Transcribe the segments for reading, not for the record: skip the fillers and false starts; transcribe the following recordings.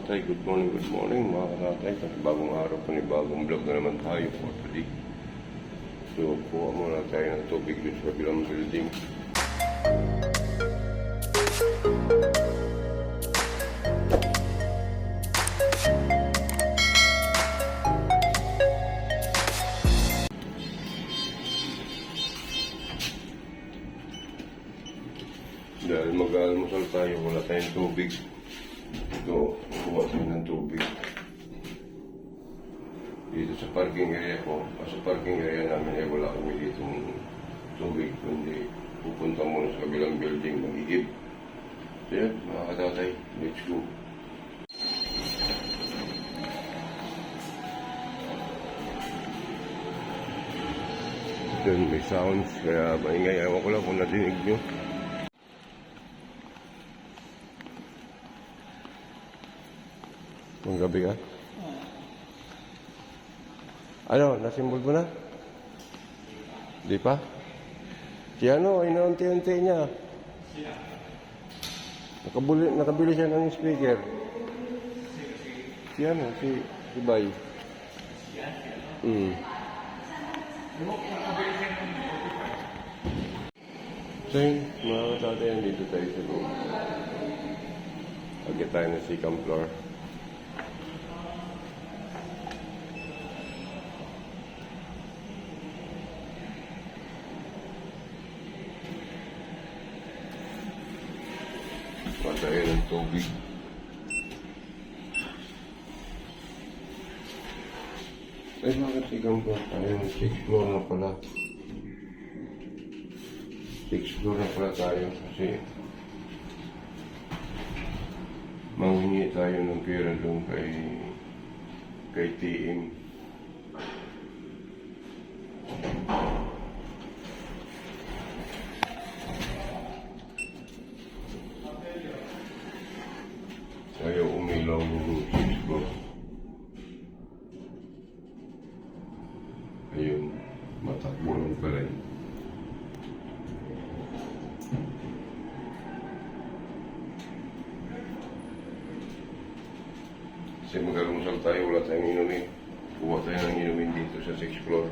katatay, good morning mga katatay. Bagong araw po ni bagong vlog na naman tayo for today. So, kuha muna tayo ng tubig dun sa bilang building. Dahil mag-almusal tayo, wala tayong tubig. So, kuha tayo ng tubig. Dito sa parking area ko, sa parking area namin ay wala kami dito ng tubig. Kundi pupunta muna sa kabilang building magigib. So yan, mga katatay, let's go. Then may sounds, kaya maingay. Ewan ko lang kung nadinig nyo. Kung gabi ka? Ano, nasimbol mo na? Di pa? Si ano, inaunti-unti niya. Nakabili siya ng speaker. Si ano, si Bay. So yun, mga katatay, nandito tayo sa loob. Agad tayo na second floor. Patayin ng tubig. Ay, bakit sigang po? Ayun, 6th floor na pala. 6th floor na pala tayo kasi manghingi tayo ng pera doon kay TM. Ayaw umilaw ng 6th floor. Ayun, matakbo lang pala yun. Kasi mag-almusal tayo, wala tayong inumin. Kuha tayo ng inumin dito sa 6th floor.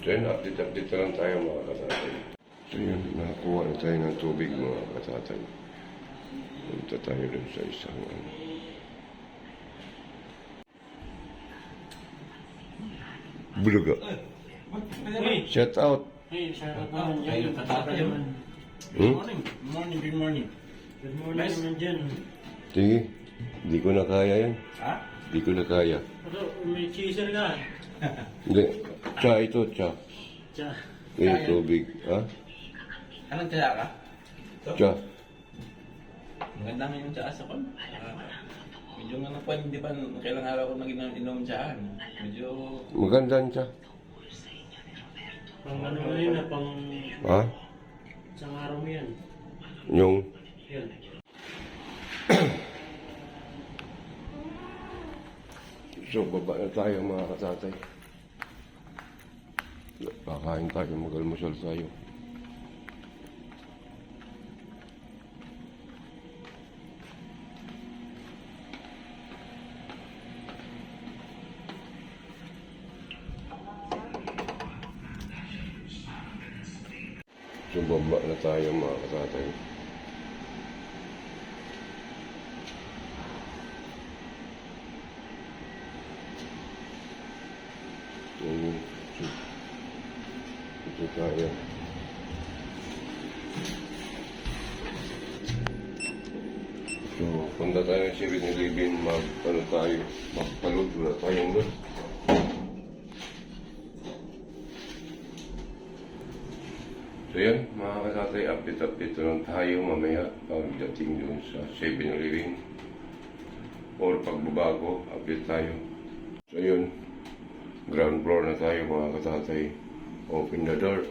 So yun, update na lang tayo mga katatay. So yun, nakakuha na tayo ng tubig mga katatay. Punta tayo dun sa isang Bulaga. Shout out. Hey, shout out naman dyan. Hmm? Good morning. Good morning naman dyan. Sige, di ko na kaya yan. Ha? Di ko na kaya. Ano, may cheeser ka. Hindi, tsa ito, tsa. Tsa. Eh, tubig. Ha? Anong tsaya ka? Tsa. Maganda nga yung tsaya sa kon. Medyo nga nakuha, hindi pa kailang araw ko nag-inom tsaan. Medyo... Maganda ang tsa. Pang ano mo yun pang... Ha? Isang araw mo yan. Yung... Yan. So, baba na tayo mga katatay. Kakain tayo, mag-almusal tayo. So, baba na tayo mga katatay. Ito tayo. So, punta tayo ng 7-Eleven, magpalod na tayong doon. So yan, mga katatay, update lang tayo mamaya pagdating doon sa 7-Eleven or pagbabago, update tayo. So yun, ground floor na tayo mga katatay. Open the door.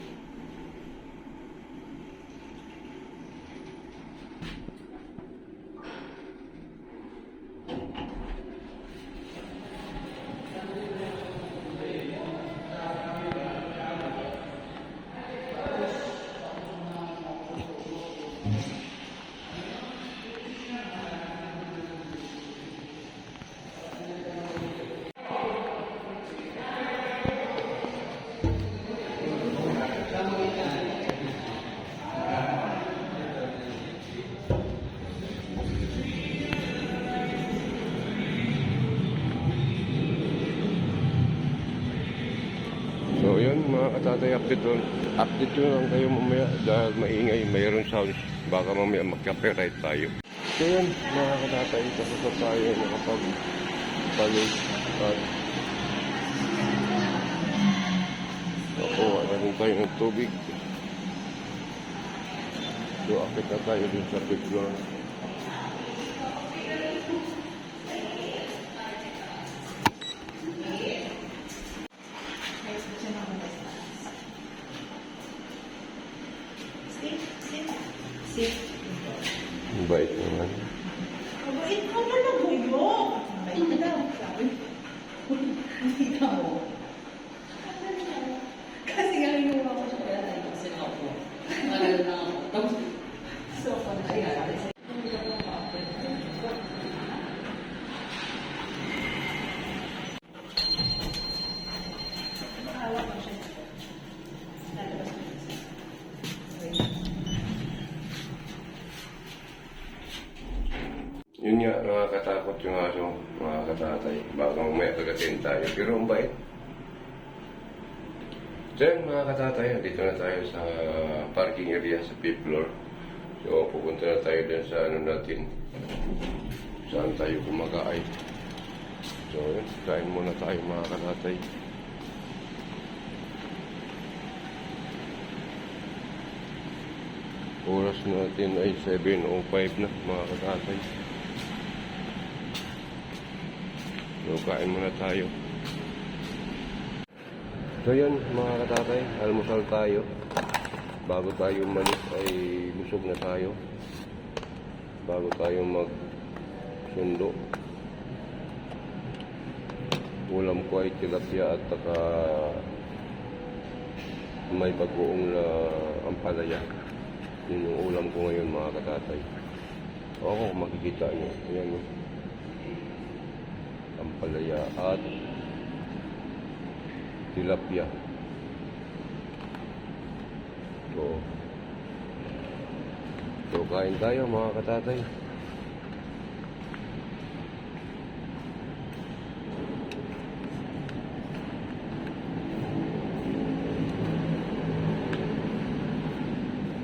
mga katatay, update yun lang kayo mamaya dahil maingay, mayroon sounds. Baka mamaya mag-copyright tayo. So yun, mga katatay, tapos na tayo nakapag-balik at nakuha na rin tayo ng tubig. So, akit na tayo din sa fifth floor. Ang bait naman. Mabait ka na lang ngayon. Mabait ka daw. Sabi ko. Hindi ka mo. Kasi nga yung ako sa kaya tayo kasi ako. Magal na ako. Tapos, so, ayan. Yun nga, nakakatakot yung aso, mga katatay. Baka mamaya pagkatin tayo, pero ang bait. So yun, mga katatay, dito na tayo sa parking area sa 5th floor. So pupunta na tayo din sa ano natin, saan tayo kumakain. So yun, kain muna tayo mga katatay. Oras natin ay 7:05 na mga katatay. So, kain muna tayo. So yun mga katatay, almusal tayo. Bago tayo umalis ay busog na tayo. Bago tayo magsundo. Ulam ko ay tilapia at saka may bagoong na ampalaya. Yun yung ulam ko ngayon mga katatay. Oo, makikita nyo. Ayan o. Ampalaya at tilapia. So kain tayo mga katatay.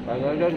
Kain nga dyan.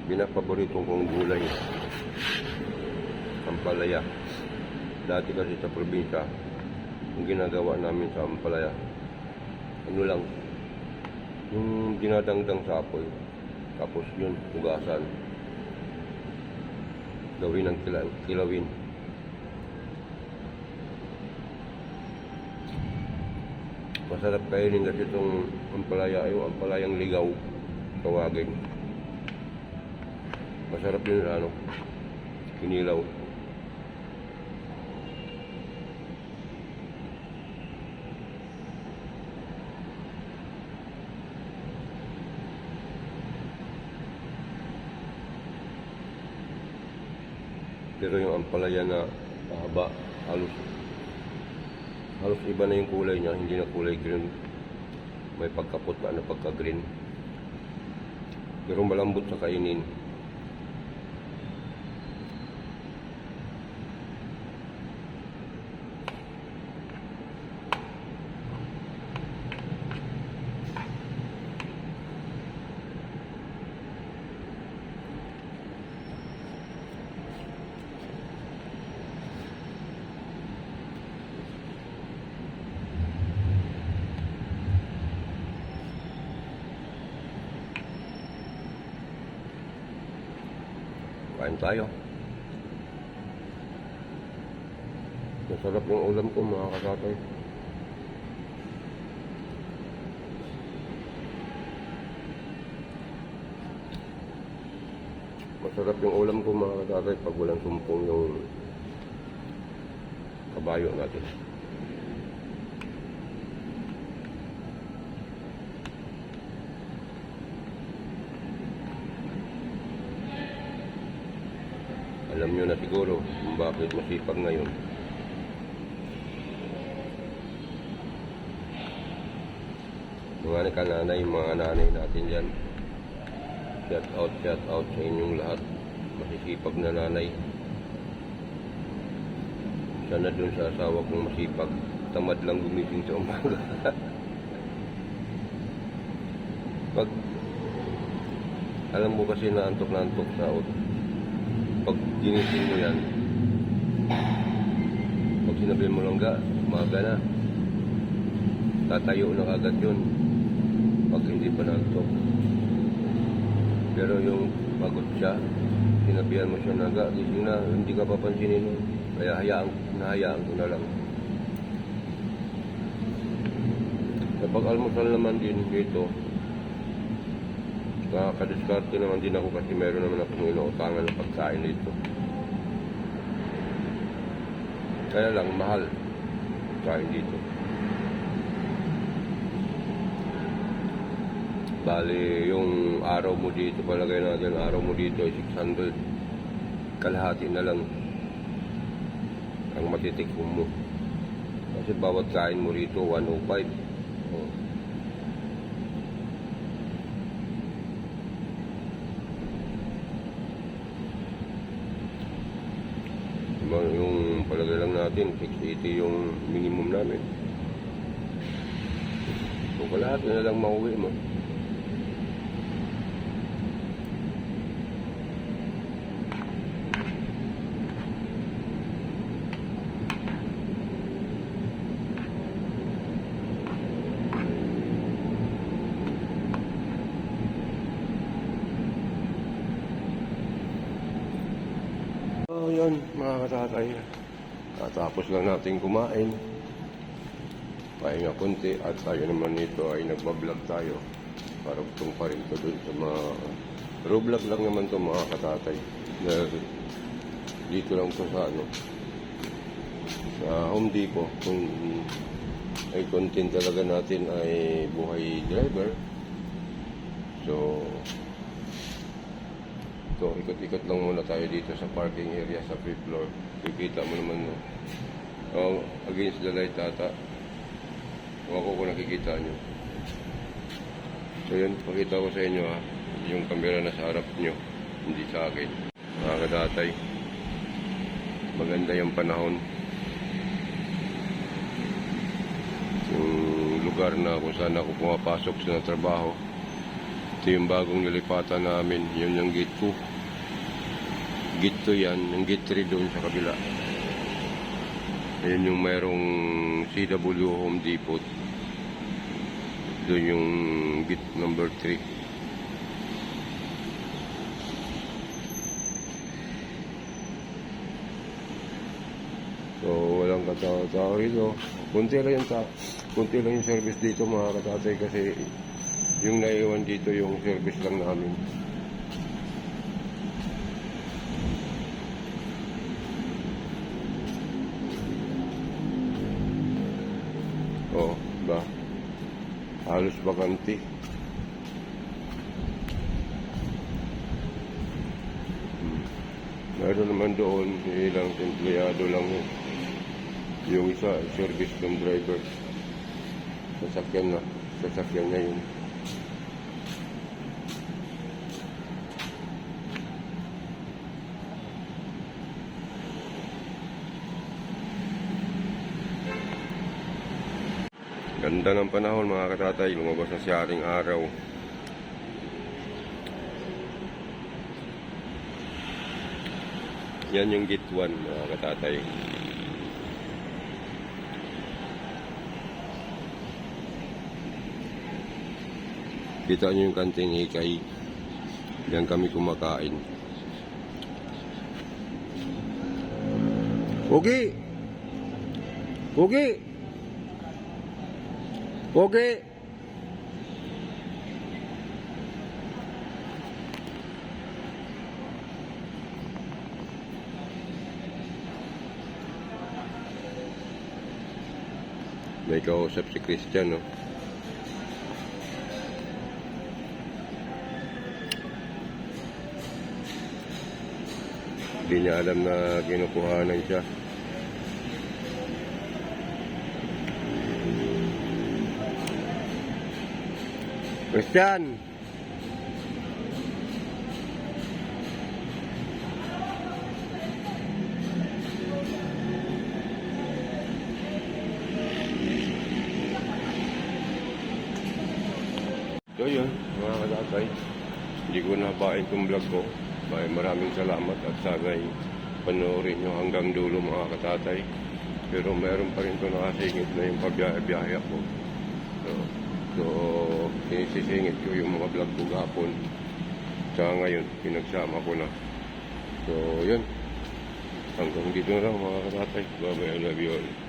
Binapaborito kong gulay ampalaya. Dati kasi sa probinsya yung ginagawa namin sa ampalaya ano lang yung dinadangdang sa apoy tapos yun hugasan gawin ng kilawin. Masarap kainin kasi itong ampalaya, yung ampalayang ligaw tawagin. Masarap yun sa ano, kinilaw. Pero yung ampalaya na haba, halos iba na yung kulay niya, hindi na kulay green. May pagkaputa na pagka-green. Pero malambot sa kainin. Kain tayo. Masarap yung ulam ko mga kakatay. Masarap yung ulam ko mga katatay pag walang sumpong yung kabayo natin. Alam nyo na siguro kung bakit masipag ngayon. Mga kananay, mga nanay natin dyan. Shout out sa inyong lahat. Masisipag na nanay. Sana dun sa asawa kong masipag. Tamad lang gumising sa umaga. Pag alam mo kasi na antok sa out. Pag ginising mo yan, pag sinabi mo lang umaga na, tatayo na agad yun pag hindi pa nantok. Pero yung pagod siya, sinabihan mo siya na gising na, hindi ka papansinin, kaya nahayaan ko na lang. Kapag almusal naman din dito, nakakadiskarte naman din ako kasi meron naman akong inuutangan ng pagkain dito. Kaya lang mahal pagkain dito. Bali, yung araw mo dito, palagay natin, araw mo dito ay 600. Kalahati na lang ang matitikong mo. Kasi bawat kain mo rito, 105. Oh. Yung palagay lang natin, 680 yung minimum namin. Kung kalahati na lang mauwi mo. So yun mga katatay, tapos lang natin kumain, pahinga konti at tayo naman nito ay nagbablog tayo para utong pa rin ito dun sa mga vlog lang naman ito mga katatay. Dito lang ito sa sa Home Depot. Kung ay content talaga natin ay buhay driver, so ikot-ikot lang muna tayo dito sa parking area sa fifth floor. Kikita mo naman against the light ata. Ako kung nakikita nyo. So yun, pakita ko sa inyo yung camera na sa harap nyo, hindi sa akin. Mga katatay, maganda yung panahon. Yung lugar na kung saan ako pumapasok sa trabaho. Ito yung bagong nilipatan namin, yun yung gate 2. Gate 2 yan, yung gate 3 doon sa kabila. Ayun yung mayroong CW Home Depot. Doon yung gate number 3. So walang katao-tao rito. Kunti lang yung service dito mga katatay kasi yung naiwan dito yung service lang namin. Oh, ba? Halos bakante. Meron naman doon ilang empleyado lang yun. Yung isa, service ng driver. Sasakyan niya yun. Ganda ng panahon mga katatay, lumabas na si ating araw. Yan yung gate 1 mga katatay. Kita nyo yung kanting hikay. Diyan kami kumakain. Pogi! Pogi! Pogi! May kausap si Christian, no? Hindi niya alam na kinukuhanan siya. Christian! So yun, mga katatay, hindi ko nabain itong vlog ko. Maraming salamat at sana'y panoorin nyo hanggang dulo mga katatay. Pero meron pa rin ito nakasingit na yung pagbiyahe ako. So sinisisingit ko yung mga vlog ko gapon. Tsaka ngayon, pinagsama ko na. So yun, hanggang dito na lang mga katatay. Bye-bye, I love you all.